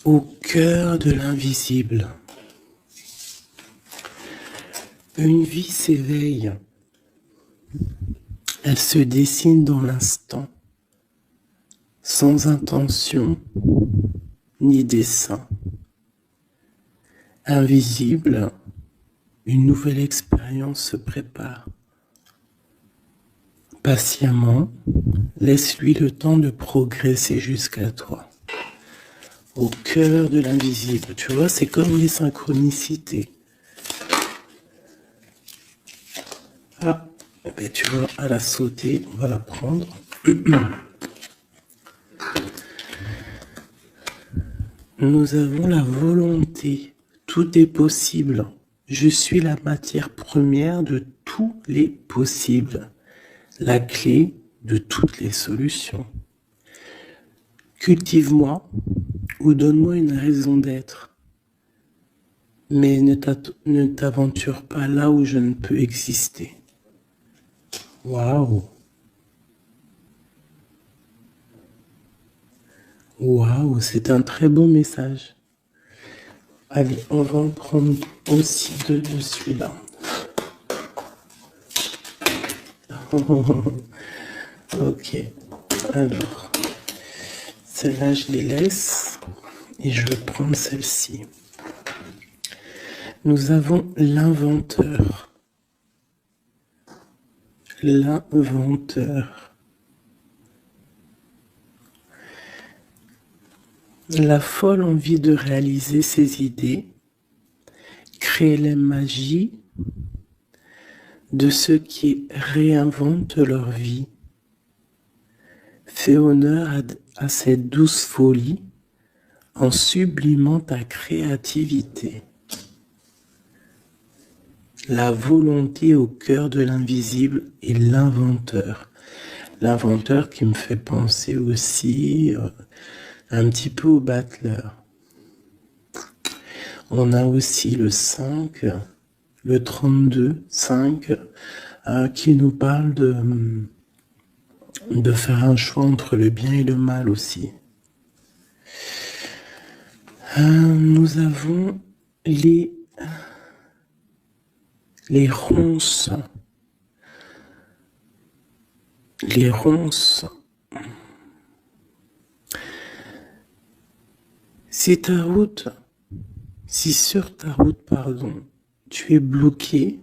Au cœur de l'invisible, une vie s'éveille. Elle se dessine dans l'instant, sans intention ni dessein. Invisible, une nouvelle expérience se prépare. Patiemment, laisse-lui le temps de progresser jusqu'à toi. Au cœur de l'invisible, tu vois, c'est comme les synchronicités. Ah, eh ben, tu vois, à la sauter, on va la prendre. Nous avons la volonté, tout est possible. Je suis la matière première de tous les possibles, la clé de toutes les solutions. Cultive-moi ou donne-moi une raison d'être, mais ne t'aventure pas là où je ne peux exister. Waouh! Waouh, c'est un très bon message. Allez, on va en prendre aussi deux de celui-là. Ok, alors, celle-là, je les laisse et je vais prendre celle-ci. Nous avons l'inventeur. L'inventeur. La folle envie de réaliser ses idées, créer la magie de ceux qui réinventent leur vie. Fais honneur à cette douce folie en sublimant ta créativité. La volonté au cœur de l'invisible et l'inventeur. L'inventeur qui me fait penser aussi un petit peu au battleur. On a aussi le 5, le 32, 5, qui nous parle de faire un choix entre le bien et le mal aussi. Nous avons les ronces. Les ronces. Si sur ta route, tu es bloqué,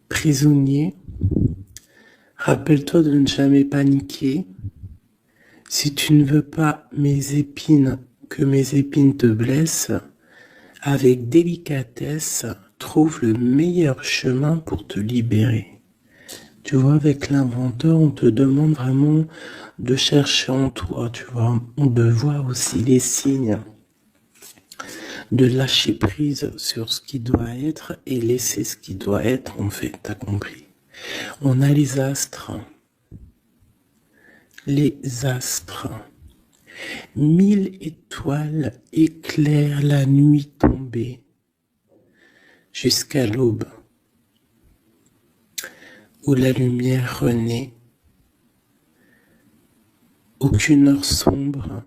prisonnier, rappelle-toi de ne jamais paniquer. Si tu ne veux pas que mes épines te blessent, avec délicatesse, trouve le meilleur chemin pour te libérer. Tu vois, avec l'inventeur, on te demande vraiment de chercher en toi, tu vois, de voir aussi les signes, de lâcher prise sur ce qui doit être et laisser ce qui doit être, en fait, t'as compris. On a les astres. Les astres. 1000 étoiles éclairent la nuit tombée jusqu'à l'aube, où la lumière renaît. Aucune heure sombre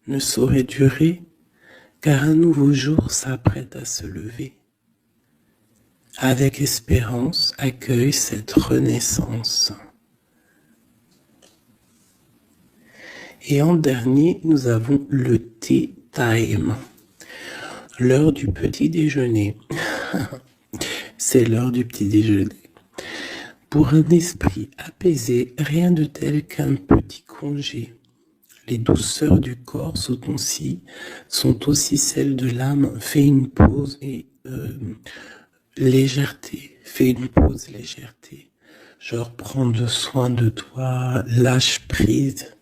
ne saurait durer, car un nouveau jour s'apprête à se lever. Avec espérance, accueille cette renaissance. Et en dernier, nous avons le tea time, l'heure du petit déjeuner. C'est l'heure du petit déjeuner. Pour un esprit apaisé, rien de tel qu'un petit congé. Les douceurs du corps sont aussi celles de l'âme. Fais une pause et légèreté. Fais une pause, légèreté. Genre prendre soin de toi, lâche prise.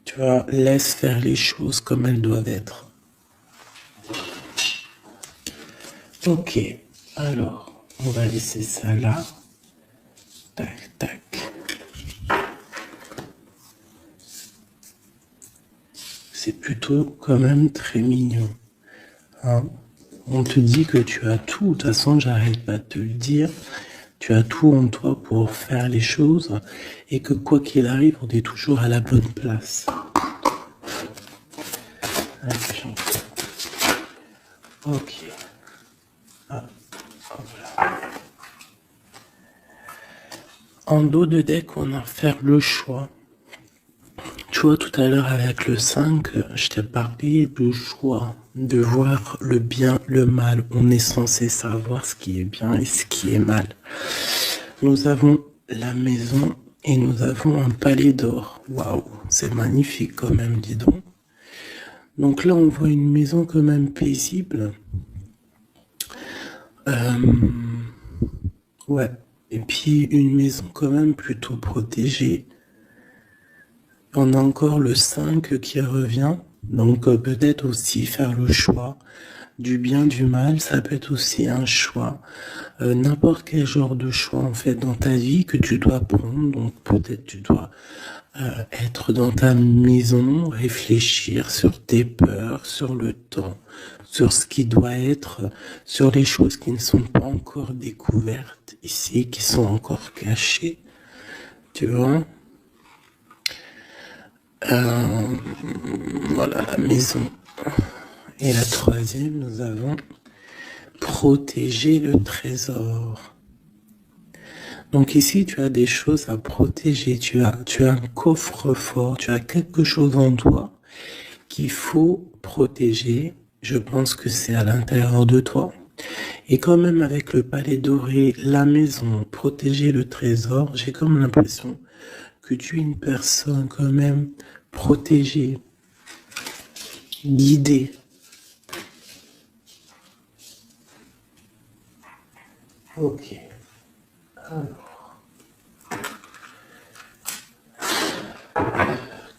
Tu vois, laisse faire les choses comme elles doivent être. Ok, alors, on va laisser ça là. Tac, tac. C'est plutôt quand même très mignon. Hein, on te dit que tu as tout. De toute façon, j'arrête pas de te le dire. Tu as tout en toi pour faire les choses et que quoi qu'il arrive, on est toujours à la bonne place. puis, ok. Ah, voilà. En dos de deck, on a faire le choix. Tu vois, tout à l'heure avec le 5, je t'ai parlé du choix, de voir le bien, le mal. On est censé savoir ce qui est bien et ce qui est mal. Nous avons la maison et nous avons un palais d'or. Waouh, c'est magnifique quand même, dis donc. Donc là, on voit une maison quand même paisible. Ouais. Et puis une maison quand même plutôt protégée. On a encore le 5 qui revient. Donc peut-être aussi faire le choix du bien, du mal. Ça peut être aussi un choix. N'importe quel genre de choix en fait dans ta vie que tu dois prendre. Donc peut-être tu dois être dans ta maison, réfléchir sur tes peurs, sur le temps, sur ce qui doit être, sur les choses qui ne sont pas encore découvertes ici, qui sont encore cachées. Tu vois? Voilà la maison. Et la troisième, nous avons protéger le trésor. Donc ici, tu as des choses à protéger. Tu as un coffre-fort, tu as quelque chose en toi qu'il faut protéger. Je pense que c'est à l'intérieur de toi. Et quand même avec le palais doré, la maison, protéger le trésor, j'ai comme l'impression que tu es une personne quand même protégée, guidée. Ok. Alors,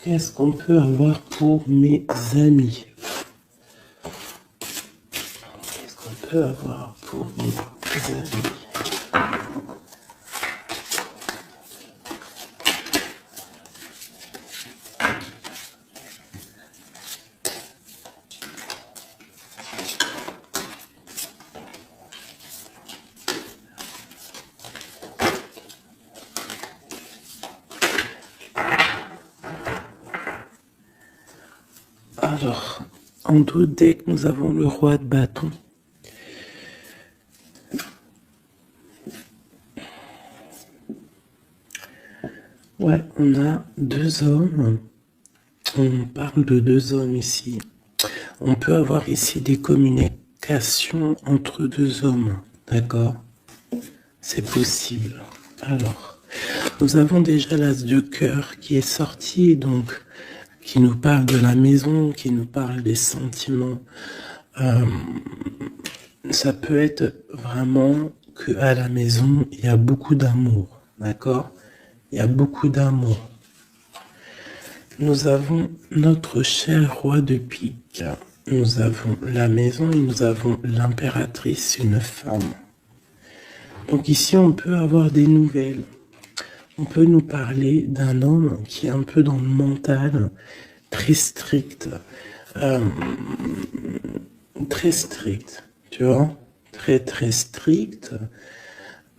qu'est-ce qu'on peut avoir pour mes amis? Qu'est-ce qu'on peut avoir pour mes amis? Alors, en dos de deck, nous avons le roi de bâton. Ouais, on a deux hommes. On parle de deux hommes ici. On peut avoir ici des communications entre deux hommes. D'accord? C'est possible. Alors, nous avons déjà l'as de cœur qui est sorti, donc qui nous parle de la maison, qui nous parle des sentiments. Ça peut être vraiment que à la maison, il y a beaucoup d'amour. D'accord? Il y a beaucoup d'amour. Nous avons notre cher roi de pique. Nous avons la maison et nous avons l'impératrice, une femme. Donc ici, on peut avoir des nouvelles. On peut nous parler d'un homme qui est un peu dans le mental, très strict. Très strict, tu vois? Très très strict.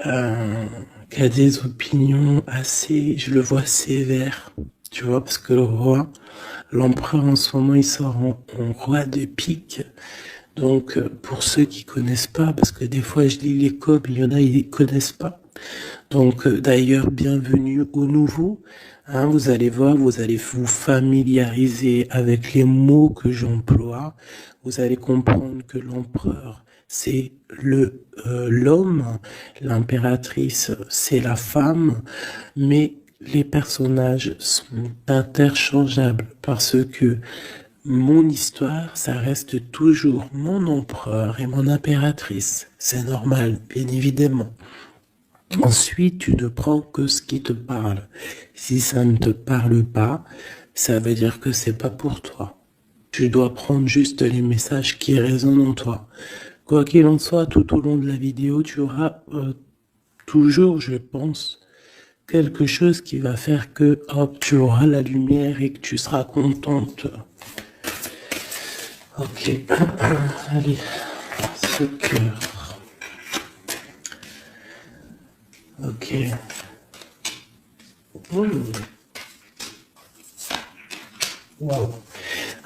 Qui a des opinions assez, je le vois sévère, tu vois, parce que le roi, l'empereur en ce moment, il sort en roi de pique. Donc, pour ceux qui connaissent pas, parce que des fois je lis les codes, il y en a, ils connaissent pas. Donc, d'ailleurs, bienvenue aux nouveaux. Hein, vous allez voir, vous allez vous familiariser avec les mots que j'emploie. Vous allez comprendre que l'empereur, c'est l'homme, l'impératrice, c'est la femme, mais les personnages sont interchangeables parce que mon histoire, ça reste toujours mon empereur et mon impératrice. C'est normal, bien évidemment. Ensuite, tu ne prends que ce qui te parle. Si ça ne te parle pas, ça veut dire que c'est pas pour toi. Tu dois prendre juste les messages qui résonnent en toi. Quoi qu'il en soit, tout au long de la vidéo, tu auras toujours, je pense, quelque chose qui va faire que hop, tu auras la lumière et que tu seras contente. Ok, allez, ce cœur. Ok. Wow.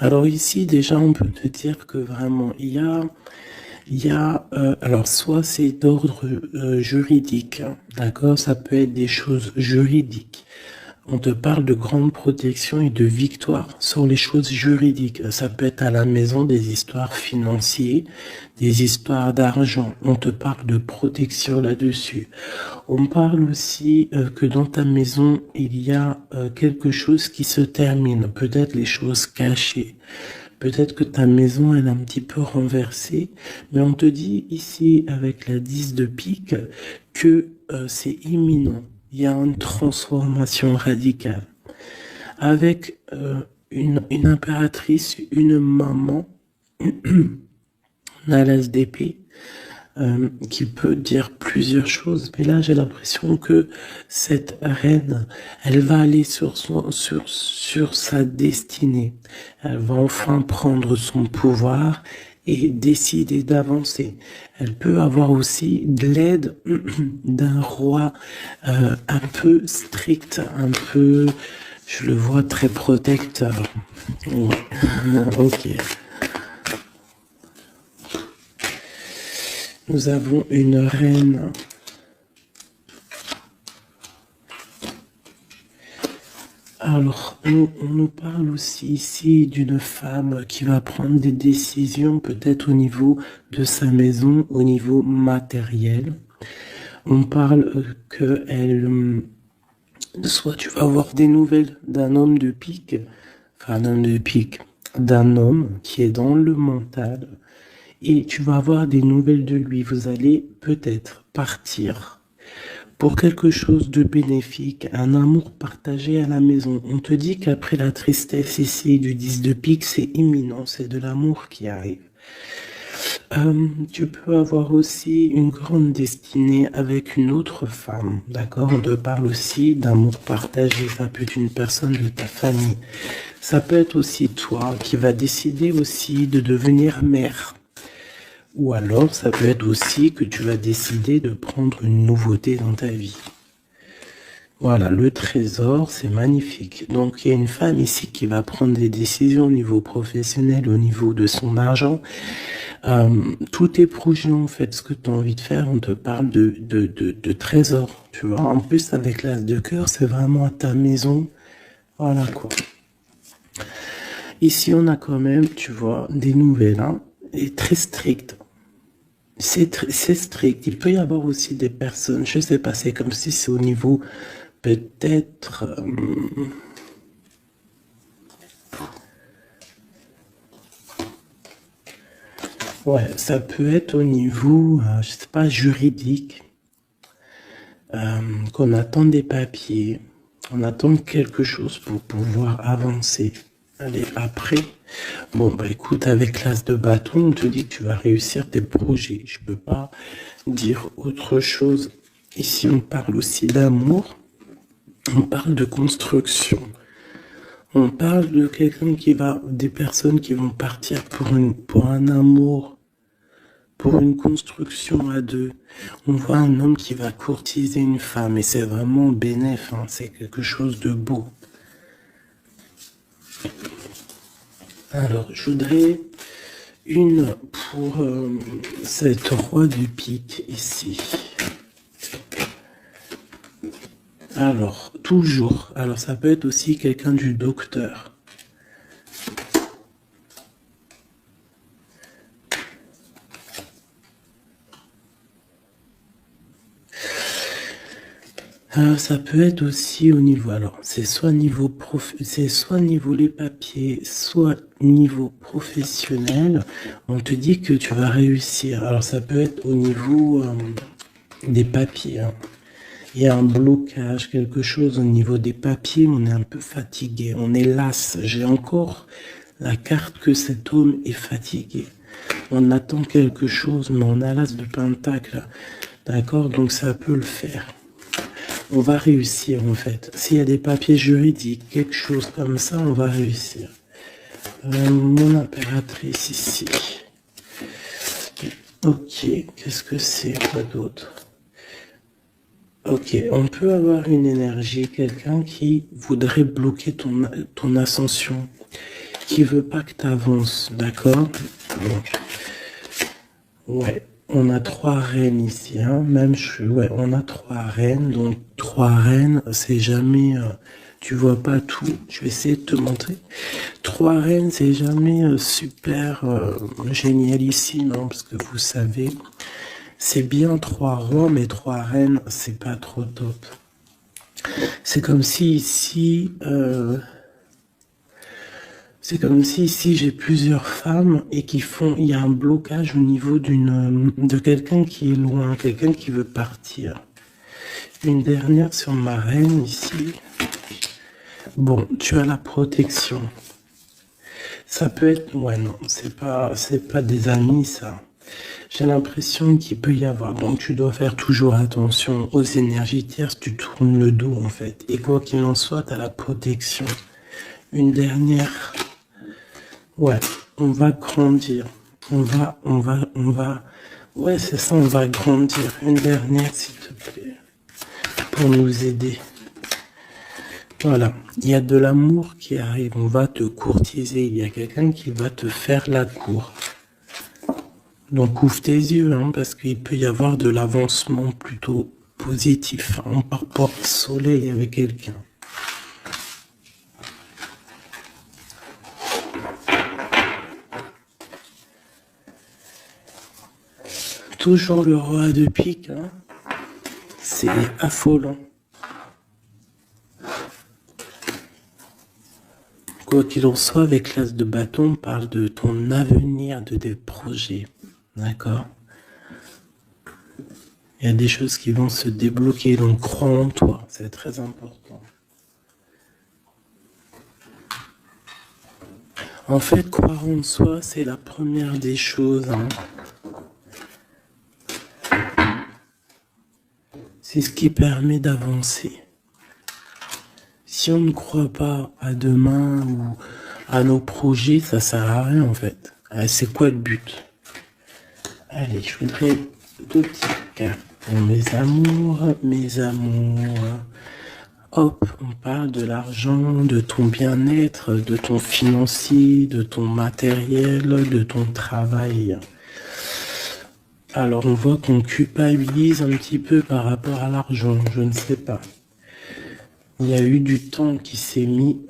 Alors ici, déjà, on peut te dire que vraiment, alors soit c'est d'ordre juridique, hein, d'accord? Ça peut être des choses juridiques. On te parle de grande protection et de victoire sur les choses juridiques. Ça peut être à la maison des histoires financières, des histoires d'argent. On te parle de protection là-dessus. On parle aussi que dans ta maison, il y a quelque chose qui se termine. Peut-être les choses cachées. Peut-être que ta maison, elle est un petit peu renversée. Mais on te dit ici, avec la 10 de pique, que c'est imminent. Il y a une transformation radicale. Avec une impératrice, une maman, on a l'as d'épée, qui peut dire plusieurs choses. Mais là, j'ai l'impression que cette reine, elle va aller sur sa destinée. Elle va enfin prendre son pouvoir et décider d'avancer. Elle peut avoir aussi de l'aide d'un roi un peu strict, un peu, je le vois très protecteur. Ouais. Ok. Nous avons une reine. Alors, on nous parle aussi ici d'une femme qui va prendre des décisions peut-être au niveau de sa maison, au niveau matériel. On parle que soit tu vas avoir des nouvelles d'un homme de pique, enfin d'un homme de pique, d'un homme qui est dans le mental, et tu vas avoir des nouvelles de lui. Vous allez peut-être partir pour quelque chose de bénéfique, un amour partagé à la maison. On te dit qu'après la tristesse ici du 10 de pique, c'est imminent, c'est de l'amour qui arrive. Tu peux avoir aussi une grande destinée avec une autre femme, d'accord? On te parle aussi d'amour partagé, ça peut être une personne de ta famille. Ça peut être aussi toi qui va décider aussi de devenir mère. Ou alors, ça peut être aussi que tu vas décider de prendre une nouveauté dans ta vie. Voilà, le trésor, c'est magnifique. Donc, il y a une femme ici qui va prendre des décisions au niveau professionnel, au niveau de son argent. Tous tes projets, en fait, ce que tu as envie de faire, on te parle de trésor, tu vois. En plus, avec l'as de cœur, c'est vraiment à ta maison. Voilà, quoi. Ici, on a quand même, tu vois, des nouvelles, hein, et très strictes. C'est strict. Il peut y avoir aussi des personnes, je sais pas, c'est comme si c'est au niveau peut-être... ouais, ça peut être au niveau, je sais pas, juridique, qu'on attend des papiers, on attend quelque chose pour pouvoir avancer. Allez, après, bon, bah écoute, avec l'as de bâton, on te dit que tu vas réussir tes projets. Je peux pas dire autre chose. Ici, on parle aussi d'amour, on parle de construction. On parle de quelqu'un qui va, des personnes qui vont partir pour un amour, pour une construction à deux. On voit un homme qui va courtiser une femme et c'est vraiment bénéf, hein, c'est quelque chose de beau. Alors, je voudrais une pour cette roi du pique ici. Alors, toujours. Alors, ça peut être aussi quelqu'un du docteur. Ça peut être aussi au niveau, alors c'est soit niveau les papiers, soit niveau professionnel. On te dit que tu vas réussir. Alors ça peut être au niveau des papiers, hein. Il y a un blocage, quelque chose au niveau des papiers. On est un peu fatigué, on est las. J'ai encore la carte que cet homme est fatigué. On attend quelque chose, mais on a l'as de pentacle. D'accord, donc ça peut le faire. On va réussir en fait. S'il y a des papiers juridiques, quelque chose comme ça, on va réussir. Mon impératrice ici. Ok, qu'est-ce que c'est, quoi d'autre? Ok, on peut avoir une énergie, quelqu'un qui voudrait bloquer ton ascension. qui veut pas que tu avances, d'accord? Ouais, on a 3 reines ici, hein. Même ouais, on a 3 reines, donc 3 reines, c'est jamais, tu vois pas tout. Je vais essayer de te montrer. 3 reines, c'est jamais super génialissime, hein, parce que vous savez, c'est bien 3 rois, mais 3 reines, c'est pas trop top. C'est comme si ici, j'ai plusieurs femmes et il y a un blocage au niveau de quelqu'un qui est loin, quelqu'un qui veut partir. Une dernière sur ma reine ici. Bon, tu as la protection. Ça peut être, ouais, non, c'est pas des amis, ça. J'ai l'impression qu'il peut y avoir. Donc, tu dois faire toujours attention aux énergies tierces. Tu tournes le dos, en fait. Et quoi qu'il en soit, tu as la protection. Une dernière. Ouais, on va grandir. On va. Ouais, c'est ça, on va grandir. Une dernière, s'il te plaît. Pour nous aider. Voilà, il y a de l'amour qui arrive, on va te courtiser, il y a quelqu'un qui va te faire la cour. Donc ouvre tes yeux, hein, parce qu'il peut y avoir de l'avancement plutôt positif, hein, par rapport au soleil avec quelqu'un. Toujours le roi de pique, hein. C'est affolant. Quoi qu'il en soit, avec l'as de bâton, on parle de ton avenir, de tes projets. D'accord? Il y a des choses qui vont se débloquer, donc crois en toi, c'est très important. En fait, croire en soi, c'est la première des choses, hein. C'est ce qui permet d'avancer. Si on ne croit pas à demain ou à nos projets, ça sert à rien en fait. C'est quoi le but? Allez, je voudrais 2 petits cartes pour mes amours, mes amours. Hop, on parle de l'argent, de ton bien-être, de ton financier, de ton matériel, de ton travail. Alors on voit qu'on culpabilise un petit peu par rapport à l'argent, je ne sais pas. Il y a eu du temps qui s'est mis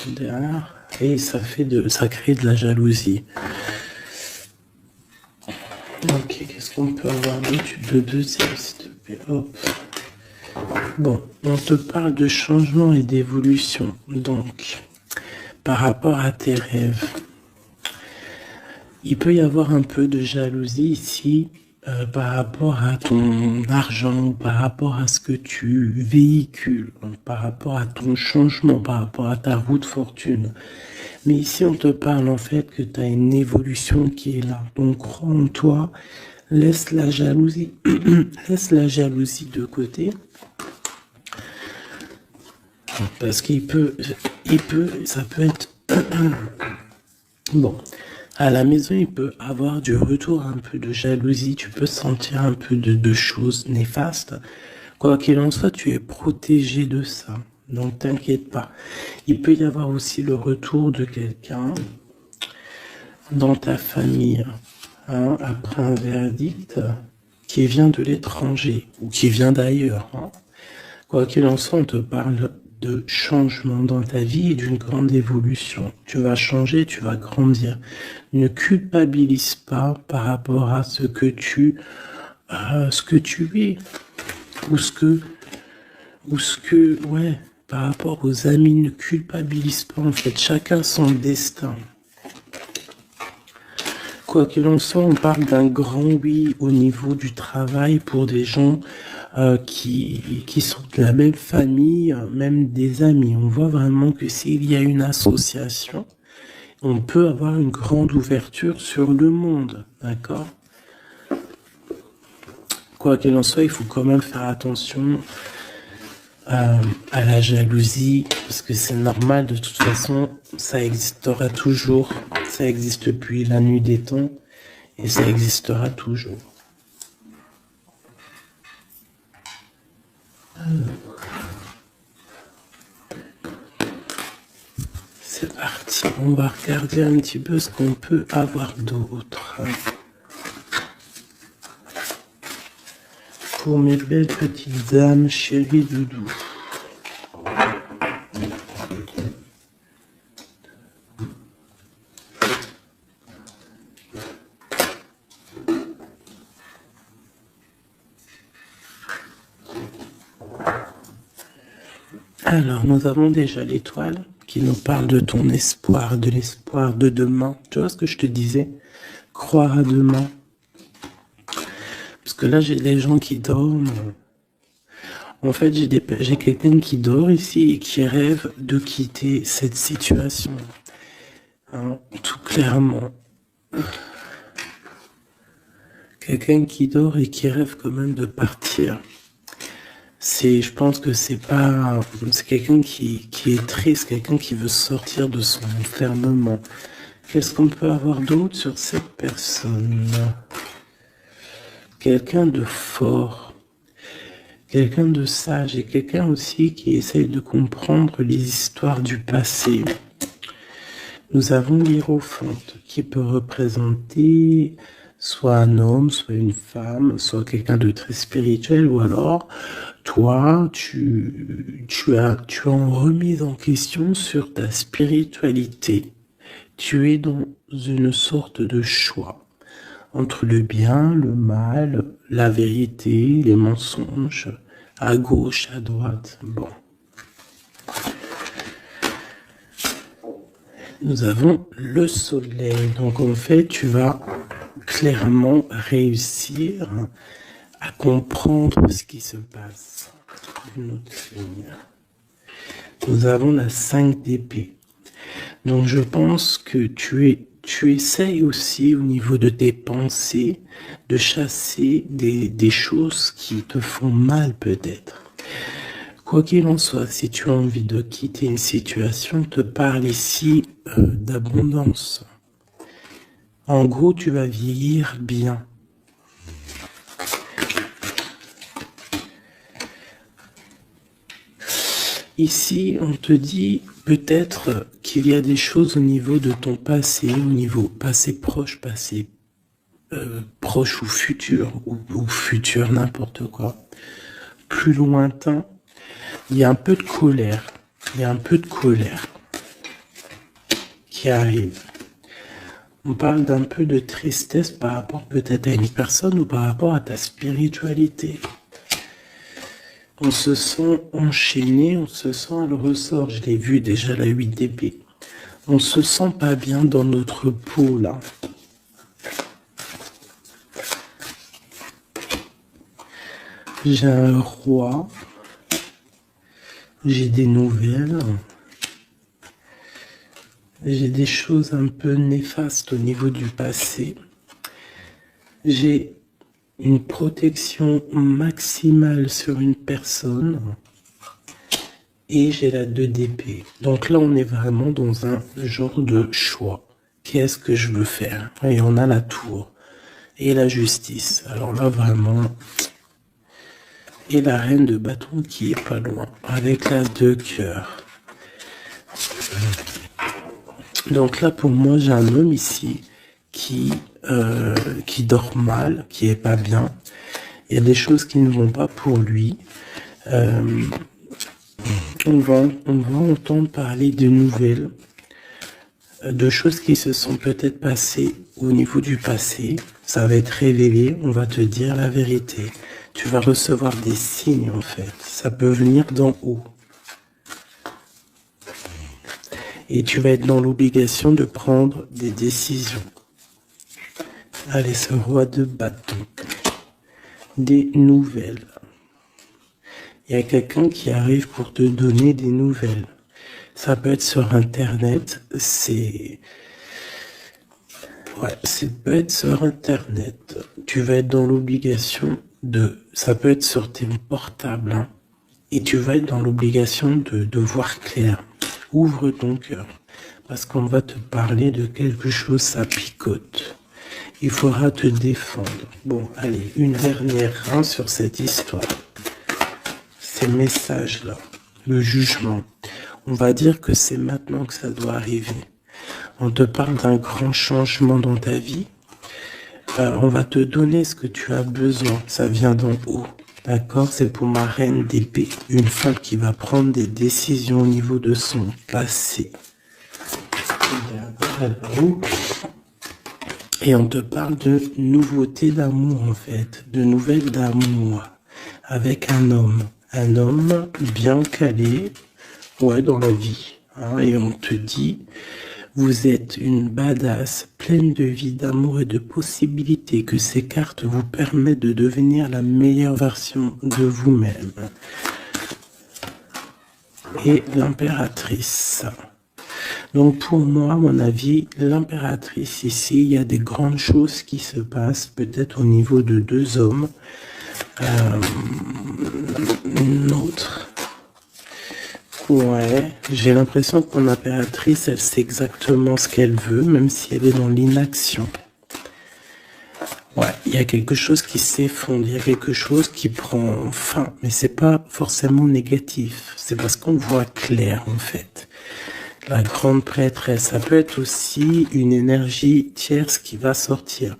derrière et ça crée de la jalousie. Ok, qu'est-ce qu'on peut avoir d'autre de deuxième, s'il te plaît. Hop. Bon, on te parle de changement et d'évolution. Donc, par rapport à tes rêves, il peut y avoir un peu de jalousie ici par rapport à ton argent, par rapport à ce que tu véhicules, par rapport à ton changement, par rapport à ta roue de fortune. Mais ici, on te parle en fait que tu as une évolution qui est là. Donc, crois en toi, laisse la jalousie, laisse la jalousie de côté. Parce ça peut être... Bon, à la maison, il peut avoir du retour, un peu de jalousie, tu peux sentir un peu de choses néfastes. Quoi qu'il en soit, tu es protégé de ça. Donc t'inquiète pas. Il peut y avoir aussi le retour de quelqu'un dans ta famille, hein, après un verdict qui vient de l'étranger ou qui vient d'ailleurs. Hein. Quoi qu'il en soit, on te parle de changement dans ta vie et d'une grande évolution. Tu vas changer, tu vas grandir. Ne culpabilise pas par rapport à ce que tu es ouais, par rapport aux amis, ne culpabilise pas en fait. Chacun son destin. Quoi qu'il en soit, on parle d'un grand oui au niveau du travail pour des gens qui sont de la même famille, même des amis. On voit vraiment que s'il y a une association, on peut avoir une grande ouverture sur le monde, d'accord? Quoi qu'il en soit, il faut quand même faire attention à la jalousie, parce que c'est normal, de toute façon, ça existera toujours, ça existe depuis la nuit des temps, et ça existera toujours. C'est parti. Tiens, on va regarder un petit peu ce qu'on peut avoir d'autre. Pour mes belles petites âmes, chéries doudou. Alors, nous avons déjà l'étoile qui nous parle de ton espoir, de l'espoir de demain. Tu vois ce que je te disais? Croire à demain. Parce que là, j'ai des gens qui dorment. En fait, j'ai quelqu'un qui dort ici et qui rêve de quitter cette situation. Hein, tout clairement. Quelqu'un qui dort et qui rêve quand même de partir. Je pense que c'est quelqu'un qui est triste, quelqu'un qui veut sortir de son enfermement. Qu'est-ce qu'on peut avoir d'autre sur cette personne? Quelqu'un de fort, quelqu'un de sage et quelqu'un aussi qui essaye de comprendre les histoires du passé. Nous avons l'Hiérophante qui peut représenter soit un homme, soit une femme, soit quelqu'un de très spirituel, ou alors toi, tu as en remise en question sur ta spiritualité. Tu es dans une sorte de choix entre le bien, le mal, la vérité, les mensonges, à gauche, à droite. Bon. Nous avons le soleil. Donc en fait, tu vas clairement réussir à comprendre ce qui se passe. Une autre ligne. Nous avons la 5 d'épée. Donc je pense que tu essayes aussi au niveau de tes pensées de chasser des choses qui te font mal peut-être. Quoi qu'il en soit, si tu as envie de quitter une situation, te parle ici d'abondance. En gros, tu vas vieillir bien. Ici, on te dit peut-être qu'il y a des choses au niveau de ton passé, au niveau passé proche ou futur, ou futur, n'importe quoi, plus lointain. Il y a un peu de colère, qui arrive. On parle d'un peu de tristesse par rapport peut-être à une personne ou par rapport à ta spiritualité. On se sent enchaîné, on se sent à le ressort. Je l'ai vu déjà, la 8 d'épée. On se sent pas bien dans notre peau, là. J'ai un roi. J'ai des nouvelles. J'ai des choses un peu néfastes au niveau du passé. J'ai une protection maximale sur une personne. Et j'ai la 2 d'épée. Donc là, on est vraiment dans un genre de choix. Qu'est-ce que je veux faire? Et on a la tour. Et la justice. Alors là, vraiment... Et la reine de bâton qui est pas loin. Avec la 2 cœurs. Donc là, pour moi, j'ai un homme ici qui dort mal, qui est pas bien. Il y a des choses qui ne vont pas pour lui. On va entendre parler de nouvelles, de choses qui se sont peut-être passées au niveau du passé. Ça va être révélé, on va te dire la vérité. Tu vas recevoir des signes en fait. Ça peut venir d'en haut. Et tu vas être dans l'obligation de prendre des décisions. Allez, ce roi de bâton. Des nouvelles. Il y a quelqu'un qui arrive pour te donner des nouvelles. Ça peut être sur Internet, ça peut être sur Internet. Tu vas être dans l'obligation ça peut être sur tes portables, hein, et tu vas être dans l'obligation de voir clair. Ouvre ton cœur, parce qu'on va te parler de quelque chose, ça picote. Il faudra te défendre. Bon, allez, une dernière sur cette histoire. Ces messages-là, le jugement. On va dire que c'est maintenant que ça doit arriver. On te parle d'un grand changement dans ta vie. On va te donner ce que tu as besoin. Ça vient d'en haut. D'accord? C'est pour ma reine d'épée. Une femme qui va prendre des décisions au niveau de son passé. Et on te parle de nouveautés d'amour, en fait. De nouvelles d'amour. Avec un homme. Un homme bien calé. Ouais, dans la vie. Hein, et on te dit... Vous êtes une badass, pleine de vie, d'amour et de possibilités, que ces cartes vous permettent de devenir la meilleure version de vous-même. Et l'impératrice. Donc pour moi, à mon avis, l'impératrice ici, il y a des grandes choses qui se passent, peut-être au niveau de deux hommes. Une autre... Ouais, j'ai l'impression que mon impératrice, elle sait exactement ce qu'elle veut, même si elle est dans l'inaction. Ouais, il y a quelque chose qui s'effondre, il y a quelque chose qui prend fin, mais c'est pas forcément négatif, c'est parce qu'on voit clair en fait. La grande prêtresse, ça peut être aussi une énergie tierce qui va sortir.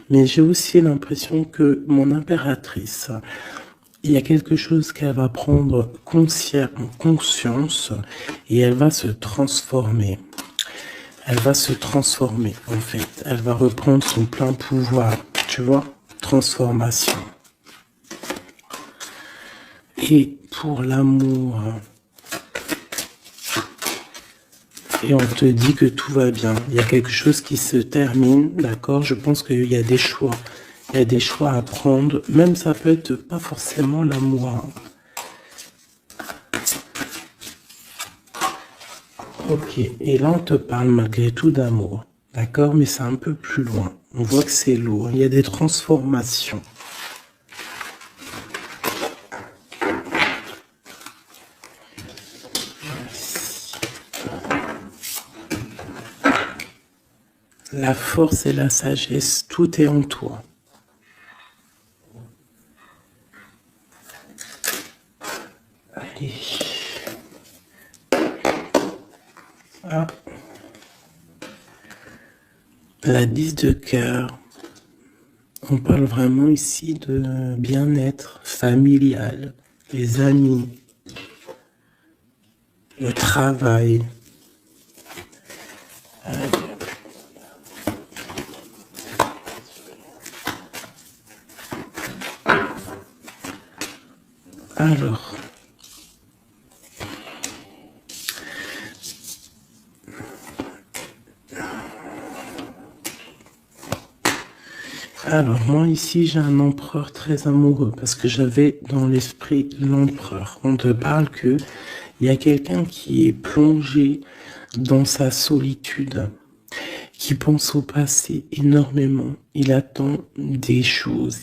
Mais j'ai aussi l'impression que mon impératrice... Il y a quelque chose qu'elle va prendre conscience et elle va se transformer. Elle va se transformer, en fait. Elle va reprendre son plein pouvoir. Tu vois? Transformation. Et pour l'amour, et on te dit que tout va bien. Il y a quelque chose qui se termine, d'accord? Je pense qu'il y a des choix. Il y a des choix à prendre. Même ça peut être pas forcément l'amour. Ok, et là on te parle malgré tout d'amour. D'accord? Mais c'est un peu plus loin. On voit que c'est lourd. Il y a des transformations. La force et la sagesse, tout est en toi. Allez. Ah. La 10 de cœur. On parle vraiment ici de bien-être familial, les amis, le travail. Alors, moi ici j'ai un empereur très amoureux parce que j'avais dans l'esprit l'empereur. On te parle que il y a quelqu'un qui est plongé dans sa solitude, qui pense au passé énormément. Il attend des choses.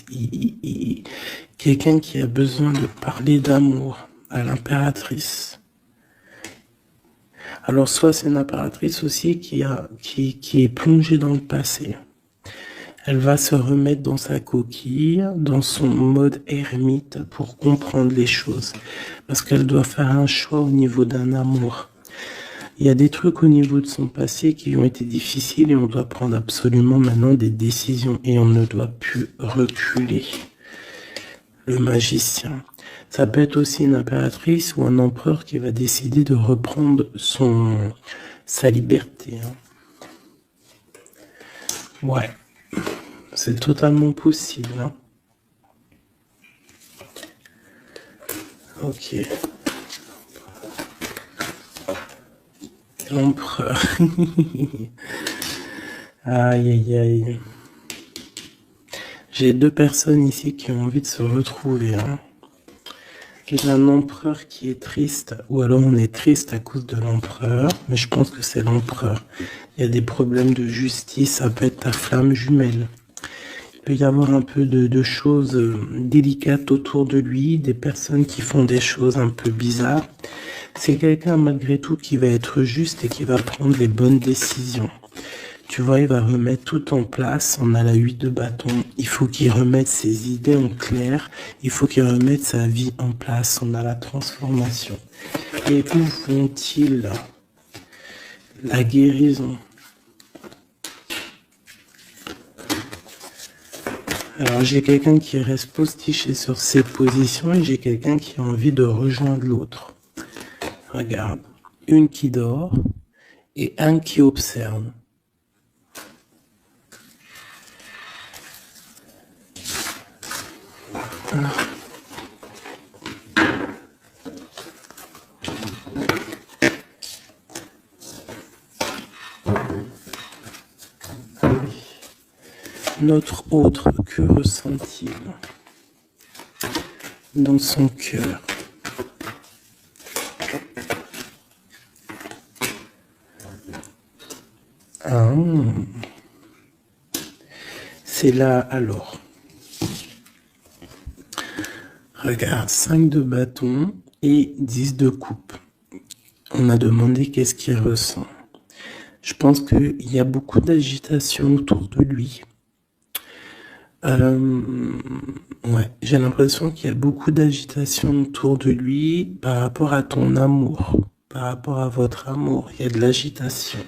Quelqu'un qui a besoin de parler d'amour à l'impératrice. Alors soit c'est une impératrice aussi qui est plongée dans le passé. Elle va se remettre dans sa coquille, dans son mode ermite pour comprendre les choses. Parce qu'elle doit faire un choix au niveau d'un amour. Il y a des trucs au niveau de son passé qui ont été difficiles et on doit prendre absolument maintenant des décisions et on ne doit plus reculer. Le magicien. Ça peut être aussi une impératrice ou un empereur qui va décider de reprendre sa liberté. Ouais. C'est totalement possible. Hein. Ok. L'empereur. Aïe, aïe, aïe. J'ai deux personnes ici qui ont envie de se retrouver. Hein. Il y a un empereur qui est triste, ou alors on est triste à cause de l'empereur, mais je pense que c'est l'empereur. Il y a des problèmes de justice, ça peut être ta flamme jumelle. Il peut y avoir un peu de choses délicates autour de lui, des personnes qui font des choses un peu bizarres. C'est quelqu'un malgré tout qui va être juste et qui va prendre les bonnes décisions. Tu vois, il va remettre tout en place. On a la 8 de bâton. Il faut qu'il remette ses idées en clair. Il faut qu'il remette sa vie en place. On a la transformation. Et où vont-ils? La guérison. Alors j'ai quelqu'un qui reste postiché sur ses positions et j'ai quelqu'un qui a envie de rejoindre l'autre. Regarde, une qui dort et un qui observe. Notre autre, que ressent-il dans son cœur? Ah, c'est là alors. Regarde, 5 de bâton et 10 de coupe. On a demandé qu'est-ce qu'il ressent. Je pense qu'il y a beaucoup d'agitation autour de lui. Ouais, j'ai l'impression qu'il y a beaucoup d'agitation autour de lui par rapport à ton amour, par rapport à votre amour. Il y a de l'agitation.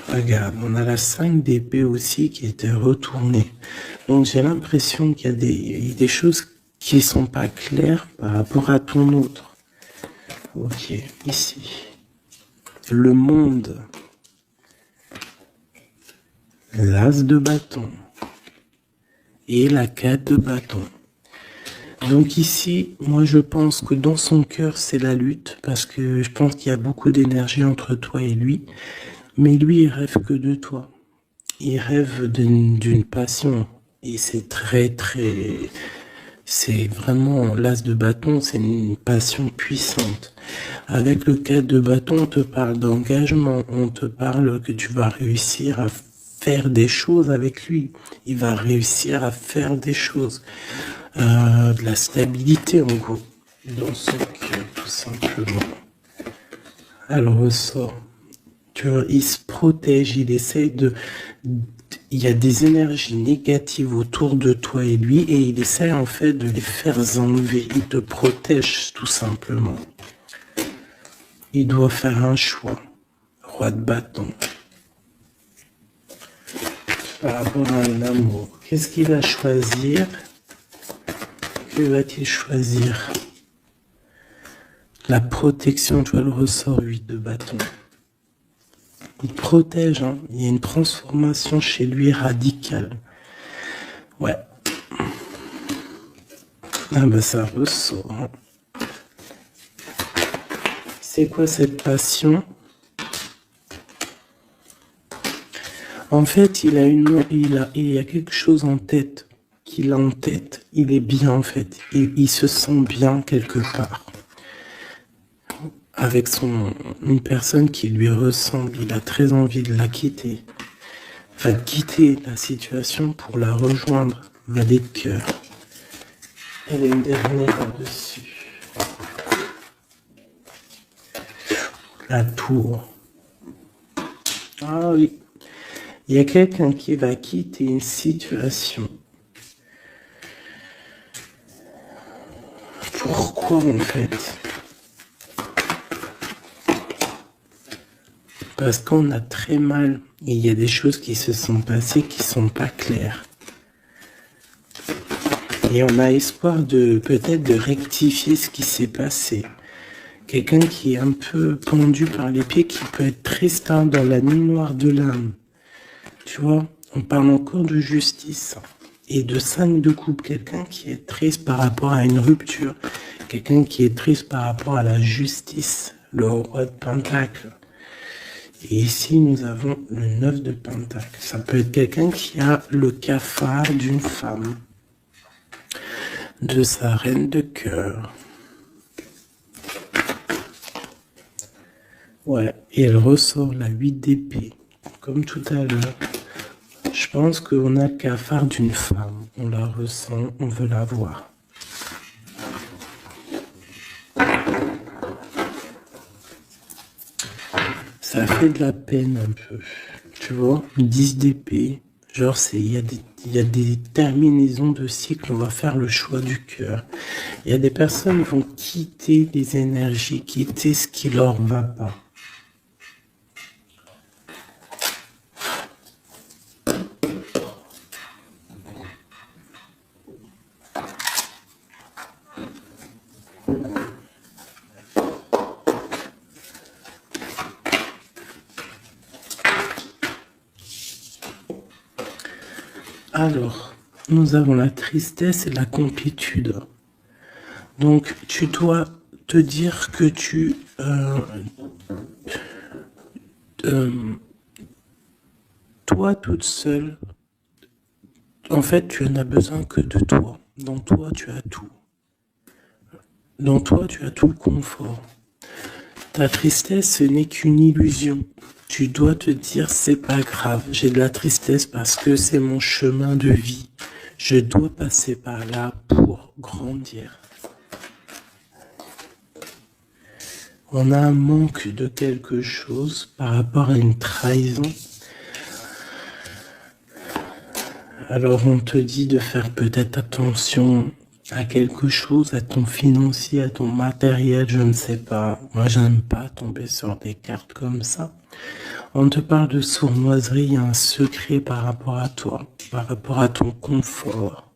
Regarde, on a la 5 d'épée aussi qui était retournée. Donc j'ai l'impression qu'il y a des choses qui sont pas claires par rapport à ton autre. Ok, ici. Le monde. L'as de bâton. Et la 4 de bâton. Donc ici, moi je pense que dans son cœur c'est la lutte, parce que je pense qu'il y a beaucoup d'énergie entre toi et lui. Mais lui, il rêve que de toi. Il rêve d'une passion. Et c'est c'est vraiment l'as de bâton, c'est une passion puissante. Avec le 4 de bâton, on te parle d'engagement, on te parle que tu vas réussir à faire des choses avec lui. Il va réussir à faire des choses. De la stabilité, en gros, dans son cœur, tout simplement. Elle ressort. Tu vois, il se protège, il essaie il y a des énergies négatives autour de toi et lui, et il essaie en fait de les faire enlever. Il te protège tout simplement. Il doit faire un choix. Roi de bâton. Par rapport à l'amour. Qu'est-ce qu'il va choisir? Que va-t-il choisir? La protection, tu vois, le ressort 8 de bâton. Il protège, hein. Il y a une transformation chez lui radicale. Ouais. Ah bah ça ressort. Hein. C'est quoi cette passion? En fait, il y a quelque chose en tête. Qu'il a en tête. Il est bien en fait. Il se sent bien quelque part. Avec une personne qui lui ressemble. Il a très envie de la quitter. Va quitter la situation pour la rejoindre. Valet de cœur. Elle est une dernière là-dessus. La tour. Ah oui. Il y a quelqu'un qui va quitter une situation. Pourquoi en fait? Parce qu'on a très mal. Et il y a des choses qui se sont passées qui sont pas claires. Et on a espoir de peut-être de rectifier ce qui s'est passé. Quelqu'un qui est un peu pendu par les pieds, qui peut être triste hein, dans la nuit noire de l'âme. Tu vois, on parle encore de justice. Et de 5 de coupe, quelqu'un qui est triste par rapport à une rupture. Quelqu'un qui est triste par rapport à la justice. Le roi de Pentacle. Et ici, nous avons le 9 de Pentacle. Ça peut être quelqu'un qui a le cafard d'une femme. De sa reine de cœur. Ouais, et elle ressort la 8 d'épée. Comme tout à l'heure. Je pense qu'on a le cafard d'une femme. On la ressent, on veut la voir. Ça fait de la peine un peu. Tu vois, 10 d'épée. Genre, il y a des terminaisons de cycle, on va faire le choix du cœur. Il y a des personnes qui vont quitter les énergies, quitter ce qui leur va pas. Alors, nous avons la tristesse et la complétude. Donc, tu dois te dire que toi toute seule, en fait, tu n'as besoin que de toi. Dans toi, tu as tout. Dans toi, tu as tout le confort. Ta tristesse, ce n'est qu'une illusion. Tu dois te dire, c'est pas grave, j'ai de la tristesse parce que c'est mon chemin de vie. Je dois passer par là pour grandir. On a un manque de quelque chose par rapport à une trahison. Alors on te dit de faire peut-être attention à quelque chose, à ton financier, à ton matériel, je ne sais pas. Moi, j'aime pas tomber sur des cartes comme ça. On te parle de sournoiserie, il y a un secret par rapport à toi, par rapport à ton confort.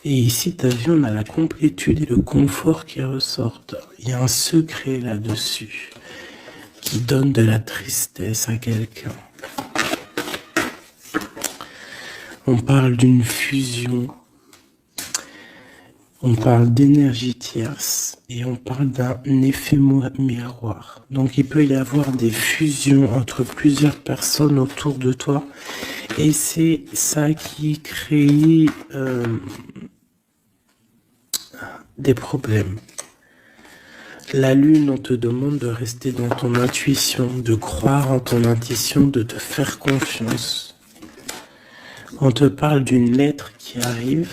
Et ici, tu as vu, on a la complétude et le confort qui ressortent. Il y a un secret là-dessus qui donne de la tristesse à quelqu'un. On parle d'une fusion. On parle d'énergie tierce et on parle d'un effet miroir. Donc il peut y avoir des fusions entre plusieurs personnes autour de toi et c'est ça qui crée des problèmes. La lune, on te demande de rester dans ton intuition, de croire en ton intuition, de te faire confiance. On te parle d'une lettre qui arrive.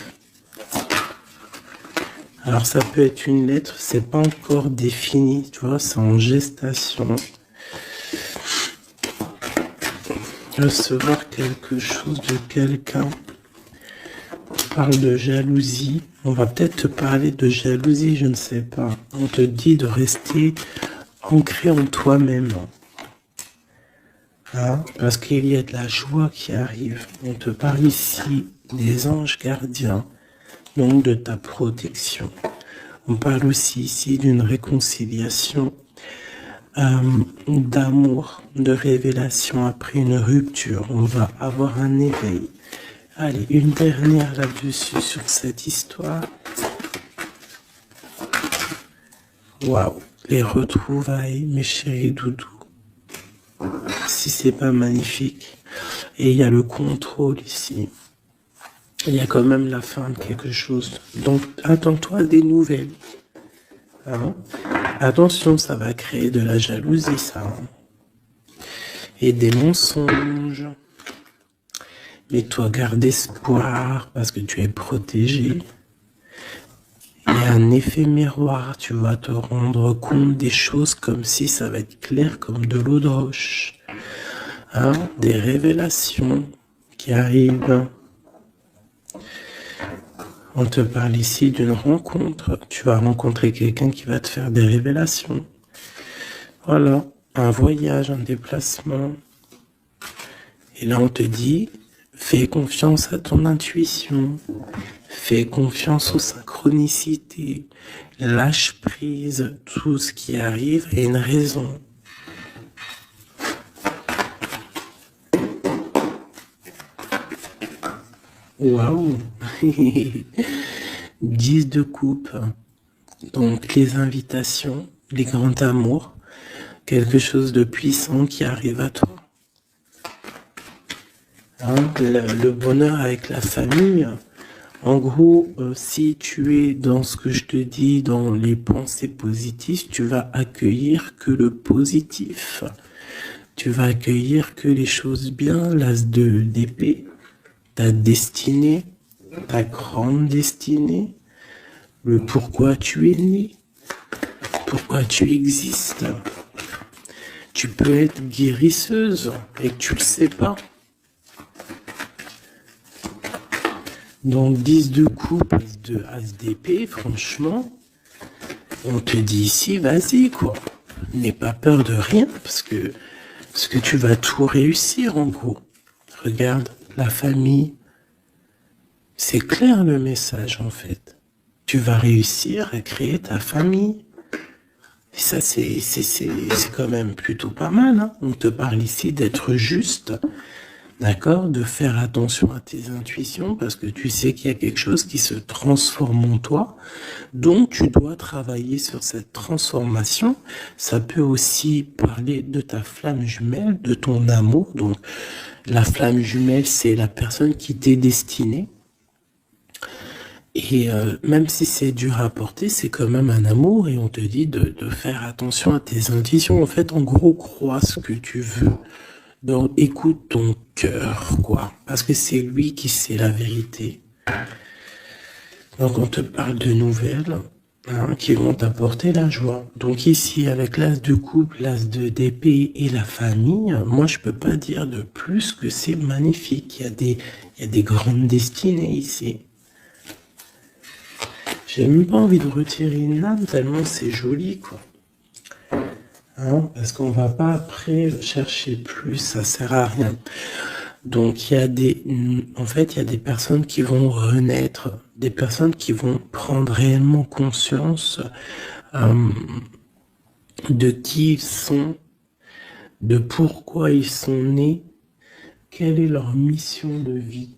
Alors ça peut être une lettre, c'est pas encore défini, tu vois, c'est en gestation. Recevoir quelque chose de quelqu'un. On parle de jalousie. On va peut-être te parler de jalousie, je ne sais pas. On te dit de rester ancré en toi-même. Hein, parce qu'il y a de la joie qui arrive. On te parle ici des anges gardiens. Donc de ta protection. On parle aussi ici d'une réconciliation, d'amour, de révélation après une rupture. On va avoir un éveil. Allez, une dernière là-dessus sur cette histoire. Waouh, les retrouvailles, mes chéris doudous. Si c'est pas magnifique. Et il y a le contrôle ici. Il y a quand même la fin de quelque chose. Donc, attends-toi à des nouvelles. Hein? Attention, ça va créer de la jalousie, ça. Hein? Et des mensonges. Mais toi, garde espoir parce que tu es protégé. Il y a un effet miroir. Tu vas te rendre compte des choses comme si ça va être clair comme de l'eau de roche. Hein? Des révélations qui arrivent. On te parle ici d'une rencontre. Tu vas rencontrer quelqu'un qui va te faire des révélations. Voilà, un voyage, un déplacement. Et là, on te dit, fais confiance à ton intuition. Fais confiance aux synchronicités. Lâche prise. Tout ce qui arrive a une raison. Waouh. 10 de coupe. Donc les invitations, les grands amours, quelque chose de puissant qui arrive à toi. Hein, le bonheur avec la famille. En gros, si tu es dans ce que je te dis, dans les pensées positives, tu vas accueillir que le positif. Tu vas accueillir que les choses bien, l'as d'épée, ta destinée, ta grande destinée, le pourquoi tu es né, pourquoi tu existes. Tu peux être guérisseuse et que tu le sais pas. Donc 10 de coupe, de as d'épée, franchement, on te dit ici, vas-y quoi. N'aie pas peur de rien parce que tu vas tout réussir en gros. Regarde, la famille, c'est clair le message en fait. Tu vas réussir à créer ta famille. Et ça, c'est quand même plutôt pas mal. Hein. On te parle ici d'être juste, D'accord? De faire attention à tes intuitions parce que tu sais qu'il y a quelque chose qui se transforme en toi. Donc, tu dois travailler sur cette transformation. Ça peut aussi parler de ta flamme jumelle, de ton amour. Donc, la flamme jumelle, c'est la personne qui t'est destinée. Et même si c'est dur à porter, c'est quand même un amour et on te dit de faire attention à tes intuitions. En fait, en gros, crois ce que tu veux. Donc, écoute ton cœur, quoi. Parce que c'est lui qui sait la vérité. Donc, on te parle de nouvelles qui vont t'apporter la joie. Donc, ici, avec l'as de couple, l'as de d'épée et la famille, moi, je peux pas dire de plus que c'est magnifique. Il y a des grandes destinées ici. J'ai même pas envie de retirer une lame tellement c'est joli, quoi. Parce qu'on va pas après chercher plus, ça sert à rien. Donc il y a en fait, il y a des personnes qui vont renaître, des personnes qui vont prendre réellement conscience de qui ils sont, de pourquoi ils sont nés, quelle est leur mission de vie.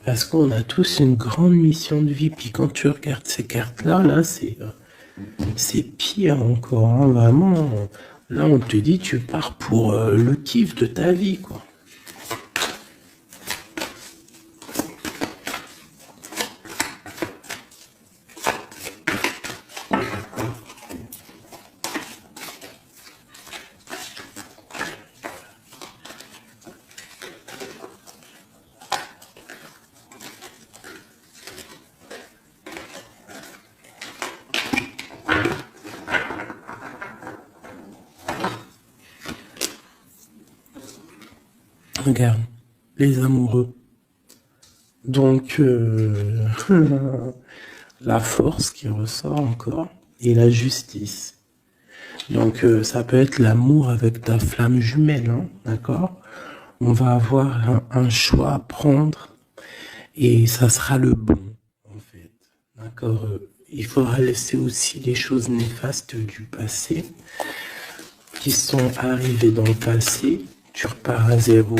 Parce qu'on a tous une grande mission de vie. Puis quand tu regardes ces cartes-là, là, c'est pire encore. Vraiment, là, on te dit, tu pars pour le kiff de ta vie, quoi. Regarde, les amoureux. Donc, la force qui ressort encore et la justice. Donc, ça peut être l'amour avec ta flamme jumelle, d'accord? On va avoir un choix à prendre et ça sera le bon, en fait. D'accord? Il faudra laisser aussi les choses néfastes du passé qui sont arrivées dans le passé. Tu repars à zéro,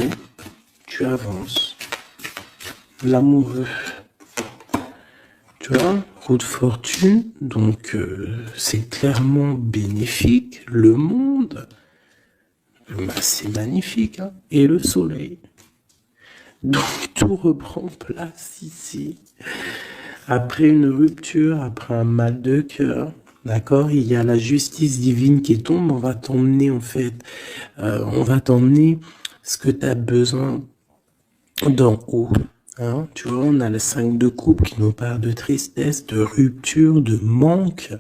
tu avances. L'amoureux, tu vois, roue de fortune, donc c'est clairement bénéfique. Le monde, bah, c'est magnifique, et le soleil. Donc tout reprend place ici. Après une rupture, après un mal de cœur, d'accord, il y a la justice divine qui tombe. On va t'emmener en fait, on va t'emmener ce que tu as besoin d'en haut. Tu vois, on a le 5 de coupe qui nous parle de tristesse, de rupture, de manque.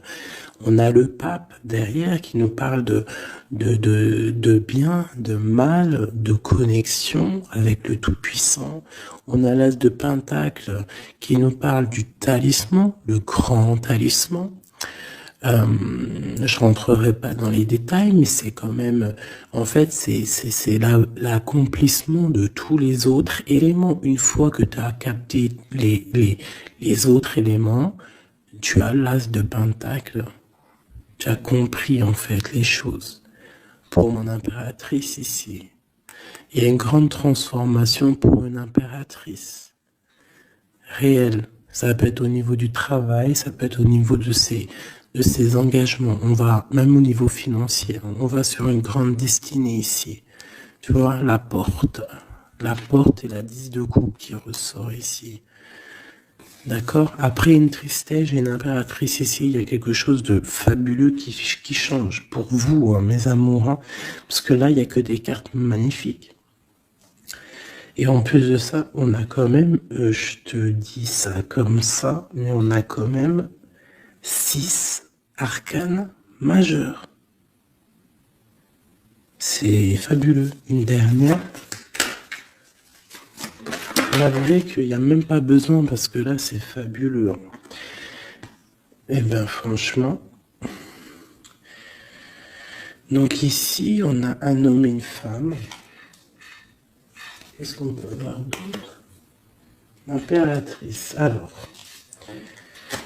On a le pape derrière qui nous parle de bien, de mal, de connexion avec le Tout-Puissant. On a l'as de Pentacle qui nous parle du talisman, le grand talisman. Je rentrerai pas dans les détails, mais c'est quand même, en fait, c'est l'accomplissement de tous les autres éléments. Une fois que tu as capté les autres éléments, tu as l'as de Pentacle. Tu as compris, en fait, les choses. Pour mon impératrice ici, il y a une grande transformation pour une impératrice. Réelle. Ça peut être au niveau du travail, ça peut être au niveau de ses engagements. On va, même au niveau financier, on va sur une grande destinée ici. Tu vois, la porte et la 10 de coupe qui ressort ici. D'accord? Après une tristesse, j'ai une impératrice ici, il y a quelque chose de fabuleux qui change pour vous, mes amours, parce que là, il n'y a que des cartes magnifiques. Et en plus de ça, on a quand même, je te dis ça comme ça, mais on a quand même 6 arcanes majeurs. C'est fabuleux. Une dernière. On va dire qu'il n'y a même pas besoin parce que là, c'est fabuleux. Eh bien, franchement. Donc ici, on a un homme et une femme. Qu'est-ce qu'on peut voir d'autre? L'impératrice. Alors,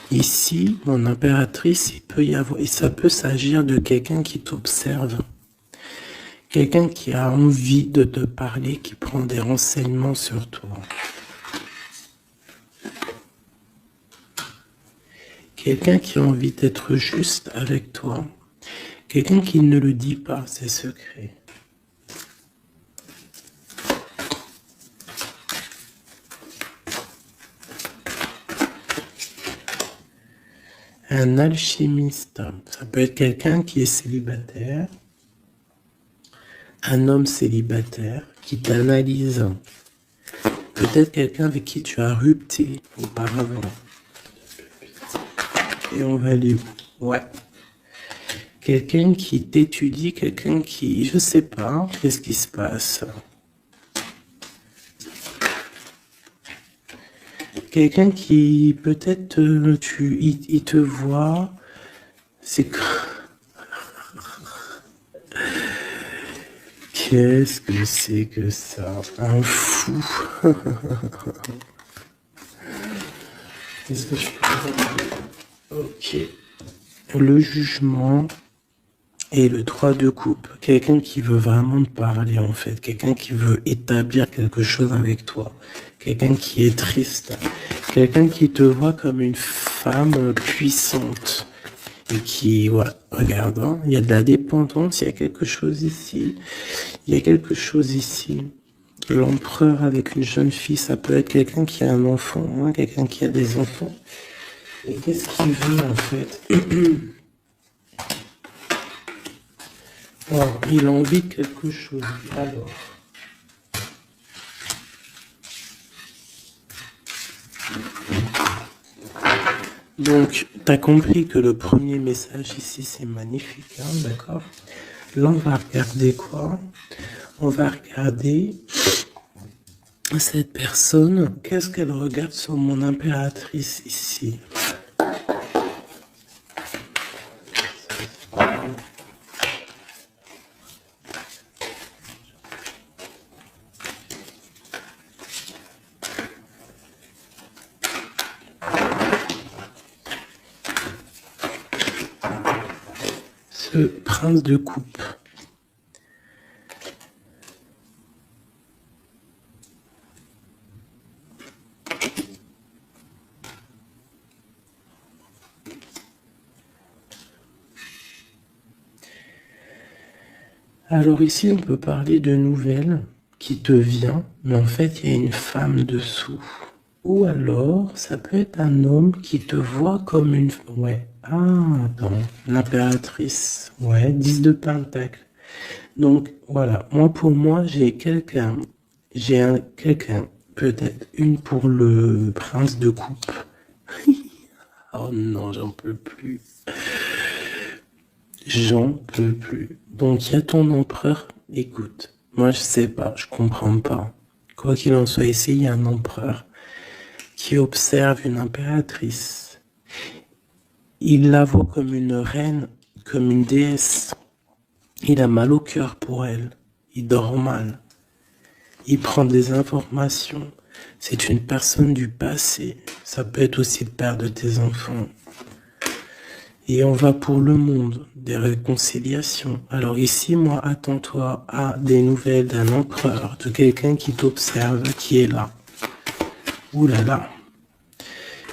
Ici, mon impératrice, il peut y avoir, et ça peut s'agir de quelqu'un qui t'observe. Quelqu'un qui a envie de te parler, qui prend des renseignements sur toi. Quelqu'un qui a envie d'être juste avec toi. Quelqu'un qui ne le dit pas, ses secrets. Un alchimiste, ça peut être quelqu'un qui est célibataire, un homme célibataire qui t'analyse. Peut-être quelqu'un avec qui tu as rupté auparavant. Et on va aller où? Ouais. Quelqu'un qui t'étudie, quelqu'un qui, je sais pas, qu'est-ce qui se passe? Quelqu'un qui, peut-être, il te voit, c'est... Qu'est-ce que c'est que ça? Un fou. Qu'est-ce que je peux... Ok. Le jugement et le 3 de coupe. Quelqu'un qui veut vraiment te parler, en fait. Quelqu'un qui veut établir quelque chose avec toi. Quelqu'un qui est triste. Quelqu'un qui te voit comme une femme puissante. Et qui, voilà, regarde, hein, il y a de la dépendance, il y a quelque chose ici. Il y a quelque chose ici. L'empereur avec une jeune fille, ça peut être quelqu'un qui a un enfant, hein, quelqu'un qui a des enfants. Et qu'est-ce qu'il veut, en fait? Oh, il a envie de quelque chose. Alors. Donc, tu as compris que le premier message ici, c'est magnifique, hein, d'accord? Là, on va regarder quoi? On va regarder cette personne. Qu'est-ce qu'elle regarde sur mon impératrice ici? Ce prince de coupe. Alors ici, on peut parler de nouvelles qui te vient, mais en fait, il y a une femme dessous. Ou alors, ça peut être un homme qui te voit comme une... Ouais. Ah, attends. L'impératrice. Ouais, 10 de pentacle. Donc, voilà. Moi, pour moi, j'ai quelqu'un. Quelqu'un. Peut-être une pour le prince de coupe. Oh non, j'en peux plus. J'en peux plus. Donc, il y a ton empereur. Écoute, moi, je sais pas, je comprends pas. Quoi qu'il en soit, ici, il y a un empereur qui observe une impératrice. Il la voit comme une reine, comme une déesse. Il a mal au cœur pour elle. Il dort mal. Il prend des informations. C'est une personne du passé. Ça peut être aussi le père de tes enfants. Et on va pour le monde, des réconciliations. Alors ici, moi, attends-toi à des nouvelles d'un empereur, de quelqu'un qui t'observe, qui est là. Ouh là là.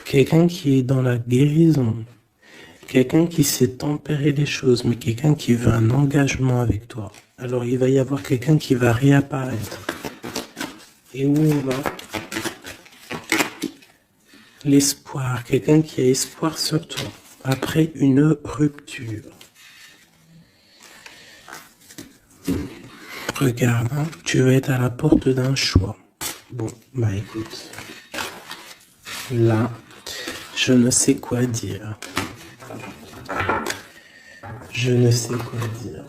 Quelqu'un qui est dans la guérison. Quelqu'un qui sait tempérer les choses, mais quelqu'un qui veut un engagement avec toi. Alors il va y avoir quelqu'un qui va réapparaître. Et où on va? L'espoir. Quelqu'un qui a espoir sur toi. Après une rupture. Regarde, hein, tu vas être à la porte d'un choix. Bon, bah écoute. Là, je ne sais quoi dire. Je ne sais quoi dire.